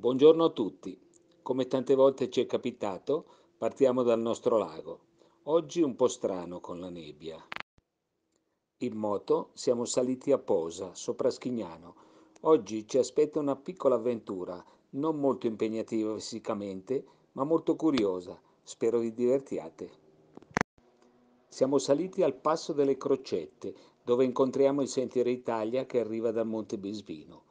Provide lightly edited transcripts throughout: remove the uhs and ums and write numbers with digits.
Buongiorno a tutti. Come tante volte ci è capitato, partiamo dal nostro lago. Oggi un po' strano con la nebbia. In moto siamo saliti a Posa, sopra Schignano. Oggi ci aspetta una piccola avventura, non molto impegnativa fisicamente, ma molto curiosa. Spero vi divertiate. Siamo saliti al Passo delle Crocette, dove incontriamo il Sentiero Italia che arriva dal Monte Bisvino.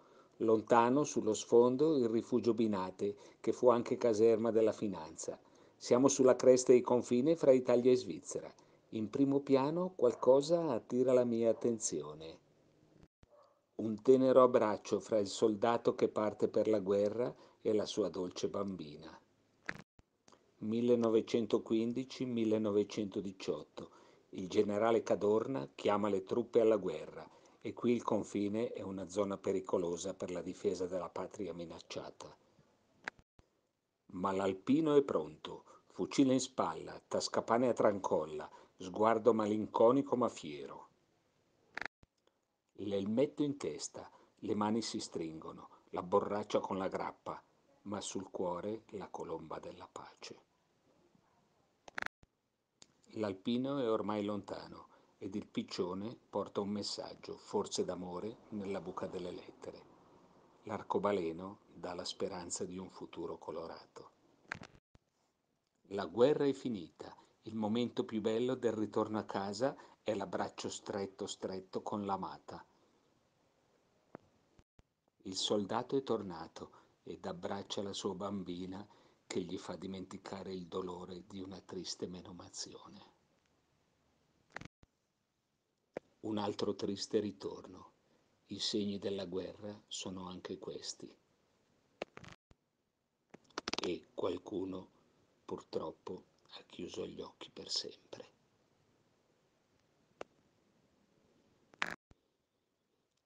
Lontano, sullo sfondo, il rifugio Binate, che fu anche caserma della Finanza. Siamo sulla cresta di confine fra Italia e Svizzera. In primo piano qualcosa attira la mia attenzione. Un tenero abbraccio fra il soldato che parte per la guerra e la sua dolce bambina. 1915-1918. Il generale Cadorna chiama le truppe alla guerra e qui il confine è una zona pericolosa per la difesa della patria minacciata. Ma l'alpino è pronto, fucile in spalla, tascapane a trancolla, sguardo malinconico ma fiero. L'elmetto in testa, le mani si stringono, la borraccia con la grappa, ma sul cuore la colomba della pace. L'alpino è ormai lontano ed il piccione porta un messaggio, forse d'amore, nella buca delle lettere. L'arcobaleno dà la speranza di un futuro colorato. La guerra è finita, il momento più bello del ritorno a casa è l'abbraccio stretto stretto con l'amata. Il soldato è tornato ed abbraccia la sua bambina che gli fa dimenticare il dolore di una triste menomazione. Un altro triste ritorno. I segni della guerra sono anche questi. E qualcuno, purtroppo, ha chiuso gli occhi per sempre.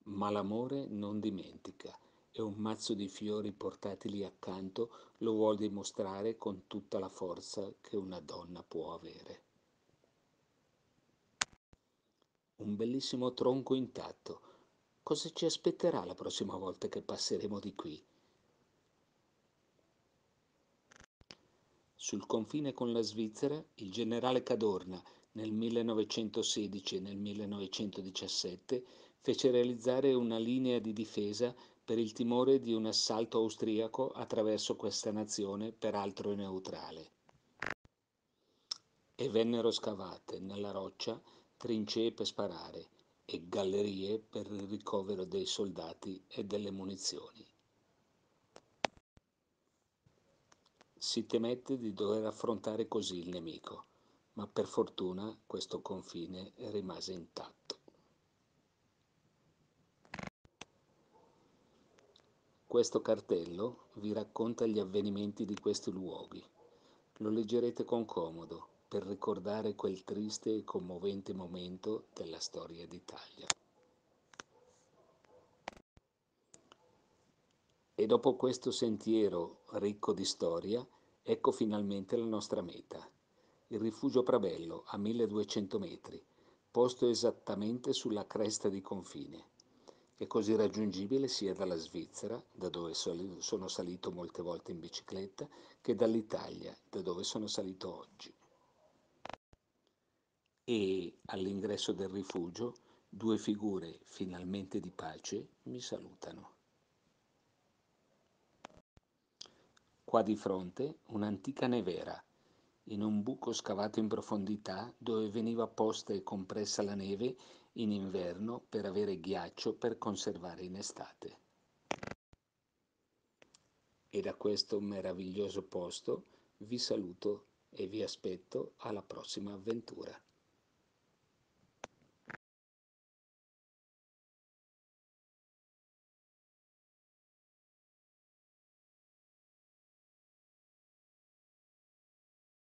Ma l'amore non dimentica e un mazzo di fiori portati lì accanto lo vuol dimostrare con tutta la forza che una donna può avere. Un bellissimo tronco intatto. Cosa ci aspetterà la prossima volta che passeremo di qui? Sul confine con la Svizzera, il generale Cadorna, nel 1916 e nel 1917, fece realizzare una linea di difesa per il timore di un assalto austriaco attraverso questa nazione, peraltro neutrale. E vennero scavate nella roccia trincee per sparare e gallerie per il ricovero dei soldati e delle munizioni. Si temette di dover affrontare così il nemico, ma per fortuna questo confine rimase intatto. Questo cartello vi racconta gli avvenimenti di questi luoghi. Lo leggerete con comodo per ricordare quel triste e commovente momento della storia d'Italia. E dopo questo sentiero ricco di storia, ecco finalmente la nostra meta. Il rifugio Prabello, a 1200 metri, posto esattamente sulla cresta di confine. È così raggiungibile sia dalla Svizzera, da dove sono salito molte volte in bicicletta, che dall'Italia, da dove sono salito oggi. E all'ingresso del rifugio due figure finalmente di pace mi salutano. Qua di fronte un'antica nevera, in un buco scavato in profondità dove veniva posta e compressa la neve in inverno per avere ghiaccio per conservare in estate. E da questo meraviglioso posto vi saluto e vi aspetto alla prossima avventura.